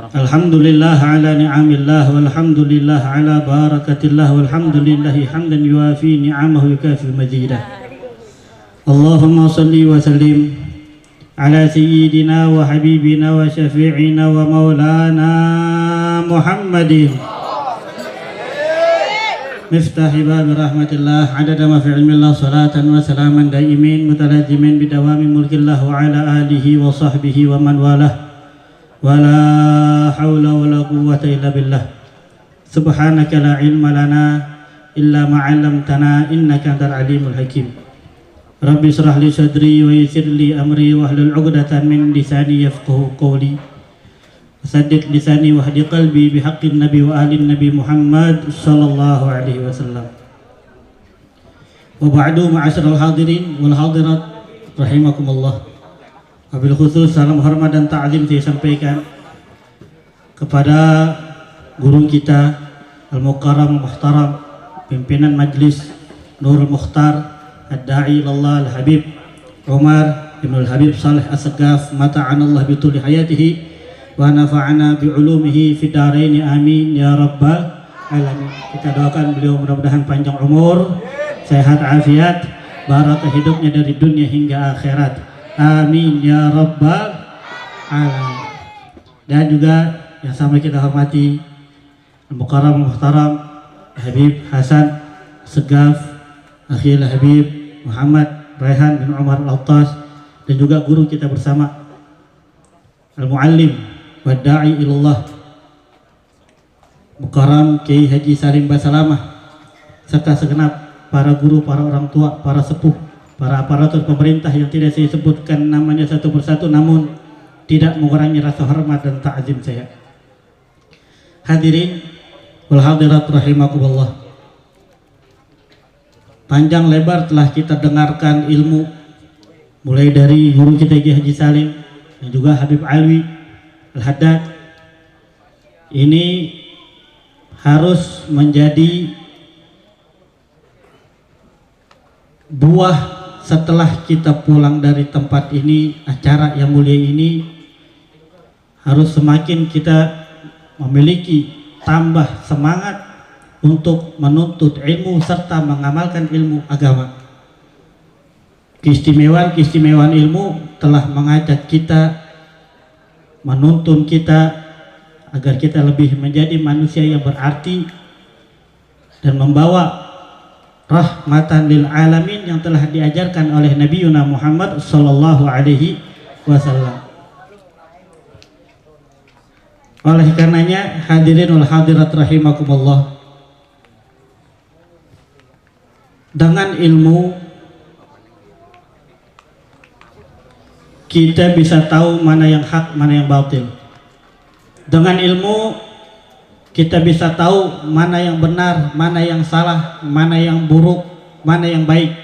Alhamdulillah ala ni'amillah walhamdulillah ala barakatillah walhamdulillahi hamdan yuafi ni'amahu yukafi mazidah. Allahumma salli wa sallim ala sayyidina wa habibina wa syafi'ina wa maulana Muhammadin miftahi babi rahmatillah adada ma fi ilmillah salatan wa salaman daimin mutalazimin bidawami mulkillah wa ala alihi wa sahbihi wa man walah wala hawla wala quwwata illa billah subhanaka la ilma lana illa ma 'allamtana innaka antal alimul hakim. Rabbi shrah li sadri wa yassir li amri wahlul 'uqdatan min lisani yafqahu qawli saddid lisani wahdi qalbi bihaqqin nabi wa alin nabi Muhammad sallallahu alaihi wasallam. Wa ba'du ma'asyiral hadirin wal hadirat rahimakumullah. Wabil khusus salam hormat dan ta'zim saya sampaikan kepada guru kita Al-Mukarram Muhtaram, pimpinan Majlis Nurul Mukhtar Ad-Da'i ilallah Al-Habib Umar Ibn Al-Habib Saleh As-Sagaf mata'anallah bituli hayatihi wa nafa'ana bi'ulumihi fidaraini amin ya rabbal alamin. Kita doakan beliau mudah-mudahan panjang umur, sehat afiat, barakah hidupnya dari dunia hingga akhirat. Amin ya rabbal alamin. Dan juga yang sama kita hormati Al-Mukarram Muhtaram Habib Hasan Segaf, Akhil Habib Muhammad Raihan bin Umar Al-Attas, dan juga guru kita bersama Al-Muallim wa Da'i ilallah Mukarram Kiai Haji Salim Basalamah, serta segenap para guru, para orang tua, para sepuh, para aparatur pemerintah yang tidak saya sebutkan namanya satu persatu, namun tidak mengurangi rasa hormat dan ta'zim saya. Hadirin wal hadirat rahimakumullah. Panjang lebar telah kita dengarkan ilmu, mulai dari guru kita Kiai Haji Salim dan juga Habib Alwi Al-Haddad. Ini harus menjadi buah setelah kita pulang dari tempat ini, acara yang mulia ini, harus semakin kita memiliki tambah semangat untuk menuntut ilmu serta mengamalkan ilmu agama. Keistimewaan ilmu telah mengajak kita, menuntun kita agar kita lebih menjadi manusia yang berarti dan membawa rahmatan lil alamin yang telah diajarkan oleh Nabi Yuna Muhammad sallallahu alaihi wasallam. Oleh karenanya hadirin wal hadirat rahimakumullah, dengan ilmu kita bisa tahu mana yang hak, mana yang batil. Dengan ilmu kita bisa tahu mana yang benar, mana yang salah, mana yang buruk, mana yang baik.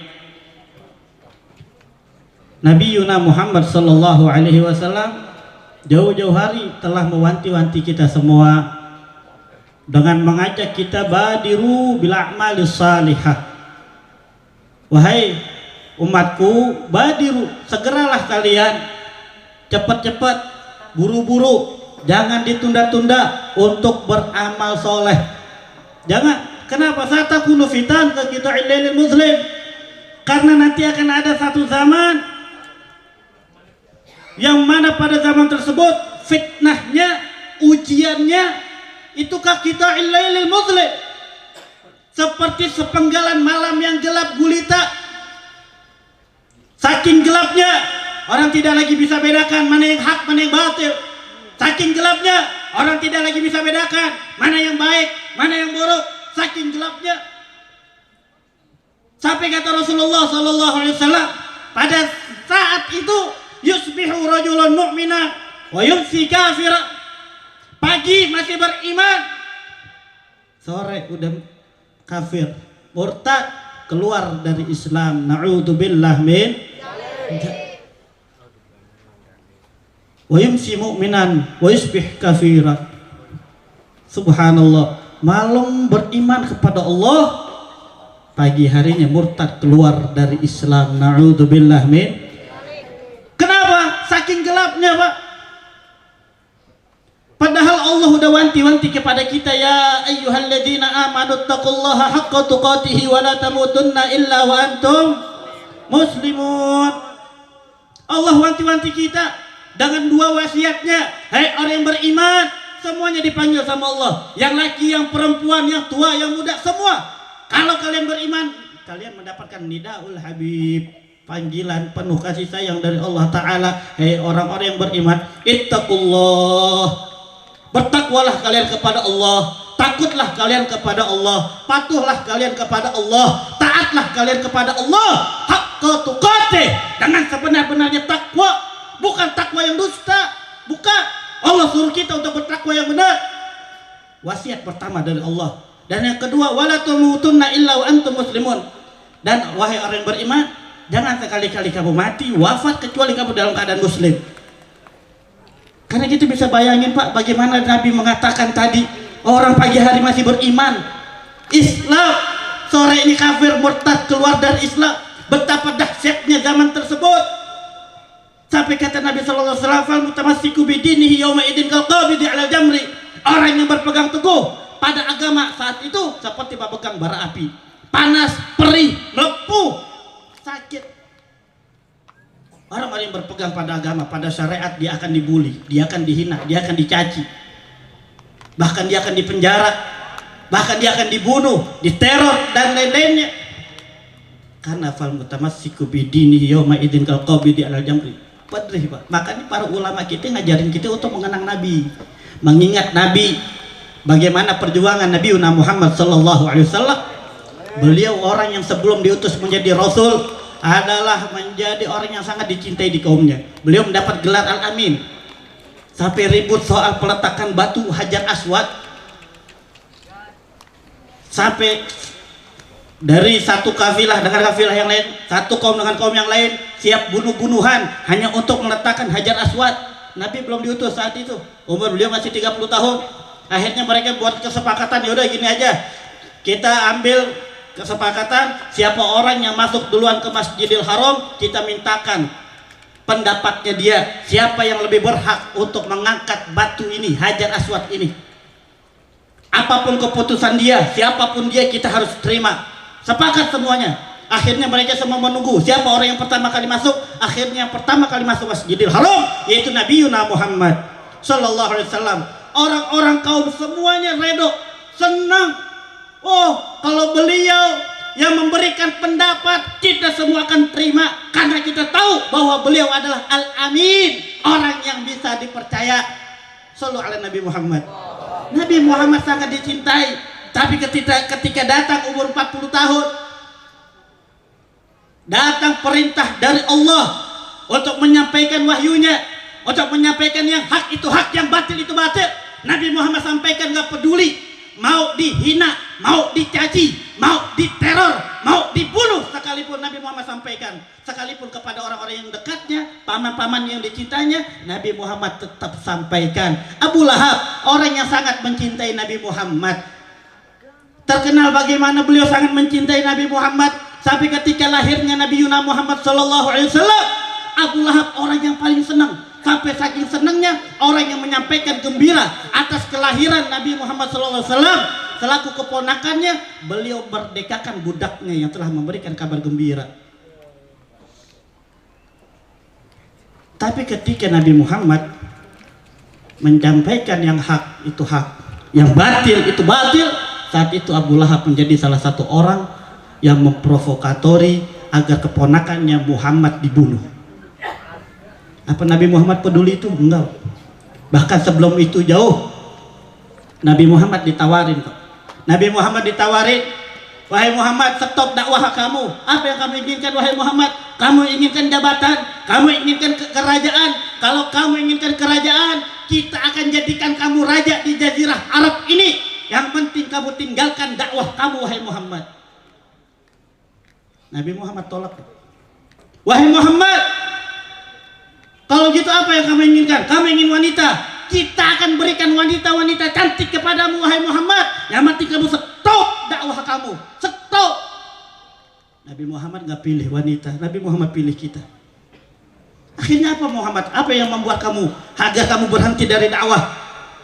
Nabi Yuna Muhammad sallallahu alaihi wasallam jauh-jauh hari telah mewanti-wanti kita semua dengan mengajak kita badiru bil a'malis salihah. Wahai umatku, badiru, segeralah kalian, cepat-cepat, buru-buru, jangan ditunda-tunda untuk beramal soleh. Jangan. Kenapa? Satakunu fitan ke kita ilailil muslim. Karena nanti akan ada satu zaman yang mana pada zaman tersebut fitnahnya, ujiannya itu ke kita ilailil muslim, seperti sepenggalan malam yang gelap gulita. Saking gelapnya orang tidak lagi bisa bedakan mana yang hak, mana yang batil. Saking gelapnya orang tidak lagi bisa bedakan mana yang baik, mana yang buruk. Saking gelapnya, sampai kata Rasulullah sallallahu alaihi wasallam, pada saat itu yusbihu rajulun mu'mina wa yumsi kafira. Pagi masih beriman, sore udah kafir, murtad, keluar dari Islam. Na'udzubillah min wa yumsi mu'minan wa yusbih kafira. Subhanallah, malam beriman kepada Allah, pagi harinya murtad, keluar dari Islam. Na'udzubillah min. Kenapa? Saking gelapnya, Pak. Padahal Allah udah wanti-wanti kepada kita, ya ayyuhalladzina amanu taqullaha haqqa tuqatih wa la tamutunna illa wa antum muslimun. Allah wanti-wanti kita dengan dua wasiatnya. Hai orang yang beriman, semuanya dipanggil sama Allah. Yang laki, yang perempuan, yang tua, yang muda, semua. Kalau kalian beriman, kalian mendapatkan nidaul habib, panggilan penuh kasih sayang dari Allah Ta'ala. Hei orang-orang yang beriman, ittaqullah, bertakwalah kalian kepada Allah, takutlah kalian kepada Allah, patuhlah kalian kepada Allah, taatlah kalian kepada Allah haqqa tuqatih, dengan sebenar-benarnya takwa, bukan takwa yang dusta, bukan. Allah suruh kita untuk bertakwa yang benar. Wasiat pertama dari Allah. Dan yang kedua, wala tamutunna illa wa antum muslimun. Dan wahai orang yang beriman, jangan sekali-kali kamu mati, wafat kecuali kamu dalam keadaan muslim. Karena kita bisa bayangin Pak, bagaimana Nabi mengatakan tadi, orang pagi hari masih beriman, Islam, sore ini kafir murtad keluar dari Islam. Betapa dahsyatnya zaman tersebut. Sampai kata Nabi sallallahu alaihi wasallam, mutamassiku bidinihi yauma idin kal qabidi 'ala jamri. Orang yang berpegang teguh pada agama saat itu seperti pegang bara api. Panas, perih, melepuh, sakit. Orang-orang yang berpegang pada agama, pada syariat, dia akan dibully, dia akan dihina, dia akan dicaci. Bahkan dia akan dipenjara, bahkan dia akan dibunuh, diteror dan lain-lainnya. Karena fal mutamassiku bidinihi yauma idin kal qabidi 'ala jamri. Padri, Pak. Makanya para ulama kita ngajarin kita untuk mengenang Nabi, mengingat Nabi, bagaimana perjuangan Nabi Muhammad sallallahu alaihi wasallam. Beliau orang yang sebelum diutus menjadi rasul adalah menjadi orang yang sangat dicintai di kaumnya. Beliau mendapat gelar Al-Amin. Sampai ribut soal peletakan batu Hajar Aswad. Sampai dari satu kafilah dengan kafilah yang lain, satu kaum dengan kaum yang lain, siap bunuh-bunuhan hanya untuk meletakkan Hajar Aswad. Nabi belum diutus saat itu, umur beliau masih 30 tahun. Akhirnya mereka buat kesepakatan, yaudah gini aja, kita ambil kesepakatan, siapa orang yang masuk duluan ke Masjidil Haram, kita mintakan pendapatnya dia, siapa yang lebih berhak untuk mengangkat batu ini, Hajar Aswad ini. Apapun keputusan dia, siapapun dia, kita harus terima. Sepakat semuanya. Akhirnya mereka semua menunggu siapa orang yang pertama kali masuk. Akhirnya yang pertama kali masuk Masjidil Haram yaitu Nabi Muhammad sallallahu alaihi wasallam. Orang-orang kaum semuanya redo, senang. Oh, kalau beliau yang memberikan pendapat, kita semua akan terima karena kita tahu bahwa beliau adalah Al-Amin, orang yang bisa dipercaya. Sallallahu alaihi Nabi Muhammad. Nabi Muhammad sangat dicintai. Tapi ketika datang umur 40 tahun, datang perintah dari Allah untuk menyampaikan wahyunya, untuk menyampaikan yang hak itu hak, yang batil itu batil. Nabi Muhammad sampaikan, gak peduli mau dihina, mau dicaci, mau diteror, mau dibunuh, sekalipun Nabi Muhammad sampaikan. Sekalipun kepada orang-orang yang dekatnya, paman-paman yang dicintanya, Nabi Muhammad tetap sampaikan. Abu Lahab, orang yang sangat mencintai Nabi Muhammad, terkenal bagaimana beliau sangat mencintai Nabi Muhammad. Sampai ketika lahirnya Nabi Muhammad sallallahu alaihi wasallam, Abu Lahab orang yang paling senang. Sampai saking senangnya, orang yang menyampaikan gembira atas kelahiran Nabi Muhammad sallallahu alaihi wasallam, selaku keponakannya, beliau merdekakan budaknya yang telah memberikan kabar gembira. Tapi ketika Nabi Muhammad menyampaikan yang hak itu hak, yang batil itu batil, saat itu Abu Lahab menjadi salah satu orang yang memprovokatori agar keponakannya Muhammad dibunuh. Apa Nabi Muhammad peduli itu? Enggak. Bahkan sebelum itu jauh, Nabi Muhammad ditawarin, Pak. Nabi Muhammad ditawarin, wahai Muhammad, stop dakwah kamu. Apa yang kamu inginkan, wahai Muhammad? Kamu inginkan jabatan, kamu inginkan kerajaan. Kalau kamu inginkan kerajaan, kita akan jadikan kamu raja di Jazirah Arab ini. Yang penting kamu tinggalkan dakwah kamu, wahai Muhammad. Nabi Muhammad tolak. Wahai Muhammad, kalau gitu apa yang kamu inginkan? Kamu ingin wanita? Kita akan berikan wanita-wanita cantik kepadamu, wahai Muhammad. Yang penting kamu stop dakwah kamu. Stop. Nabi Muhammad gak pilih wanita, Nabi Muhammad pilih kita. Akhirnya apa Muhammad? Apa yang membuat kamu agar kamu berhenti dari dakwah?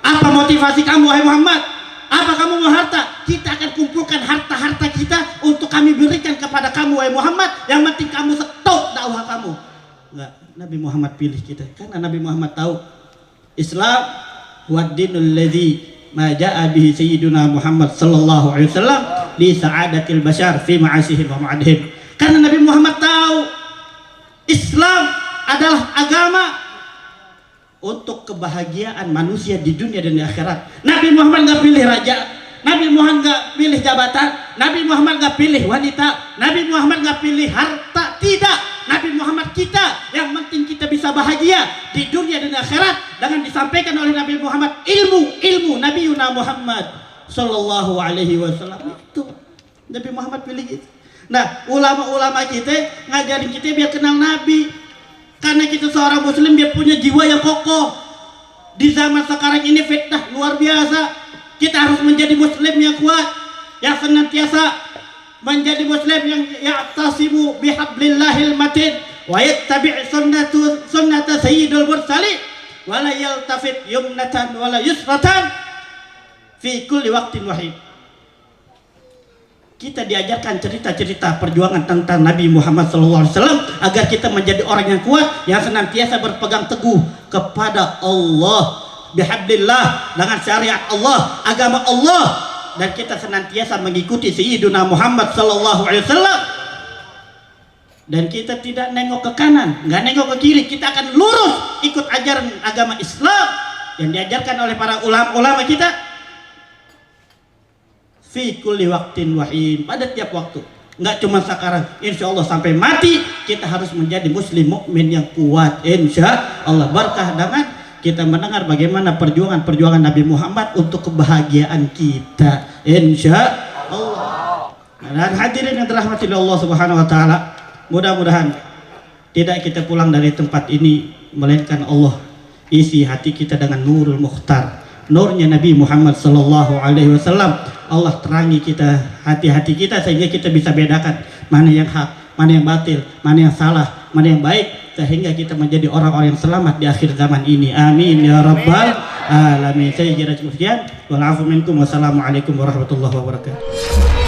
Apa motivasi kamu wahai Muhammad? Apa kamu mau harta? Kita akan kumpulkan harta-harta kita untuk kami berikan kepada kamu wahai Muhammad. Yang penting kamu stop dakwah kamu. Enggak, Nabi Muhammad pilih kita karena Nabi Muhammad tahu Islam wa dinul ladzi ma jaa bihi sayyiduna Muhammad sallallahu alaihi wasallam li sa'adatil bashar fi ma'asihim wa ma'adihim. Karena Nabi Muhammad tahu Islam adalah agama untuk kebahagiaan manusia di dunia dan di akhirat. Nabi Muhammad nggak pilih raja, Nabi Muhammad nggak pilih jabatan, Nabi Muhammad nggak pilih wanita, Nabi Muhammad nggak pilih harta, tidak. Nabi Muhammad kita, yang penting kita bisa bahagia di dunia dan di akhirat. Dengan disampaikan oleh Nabi Muhammad ilmu Nabi Yuna Muhammad sallallahu alaihi wasallam, itu Nabi Muhammad pilih gitu. Nah, ulama-ulama kita ngajarin kita biar kenal Nabi. Karena kita seorang muslim, dia punya jiwa yang kokoh. Di zaman sekarang ini fitnah luar biasa. Kita harus menjadi muslim yang kuat, yang senantiasa menjadi muslim yang ya'tasimu bihablillahil matin wa yattabi' sunnata sayyidul mursalin wa la yaltafit yumnatan wa la yusratan fi kulli waqtin wahid. Kita diajarkan cerita-cerita perjuangan tentang Nabi Muhammad SAW agar kita menjadi orang yang kuat, yang senantiasa berpegang teguh kepada Allah bihablillah, dengan syariat Allah, agama Allah, dan kita senantiasa mengikuti Sayyiduna Muhammad SAW. Dan kita tidak nengok ke kanan, nggak nengok ke kiri, kita akan lurus ikut ajaran agama Islam yang diajarkan oleh para ulama-ulama kita. Fi kulli waqtin wahin, pada tiap waktu, nggak cuma sekarang, insya Allah sampai mati kita harus menjadi muslim mukmin yang kuat, insya Allah. Berkah dengan kita mendengar bagaimana perjuangan Nabi Muhammad untuk kebahagiaan kita, insya Allah. Dan hadirin yang dirahmati Allah Subhanahu Wa Taala, mudah-mudahan tidak kita pulang dari tempat ini melainkan Allah isi hati kita dengan nurul mukhtar, nurnya Nabi Muhammad Sallallahu Alaihi Wasallam. Allah terangi kita, hati-hati kita, sehingga kita bisa bedakan mana yang hak, mana yang batil, mana yang salah, mana yang baik, sehingga kita menjadi orang-orang yang selamat di akhir zaman ini. Amin ya rabbal alamin. Saya kira cukup sekian. Wassalamualaikum warahmatullahi wabarakatuh.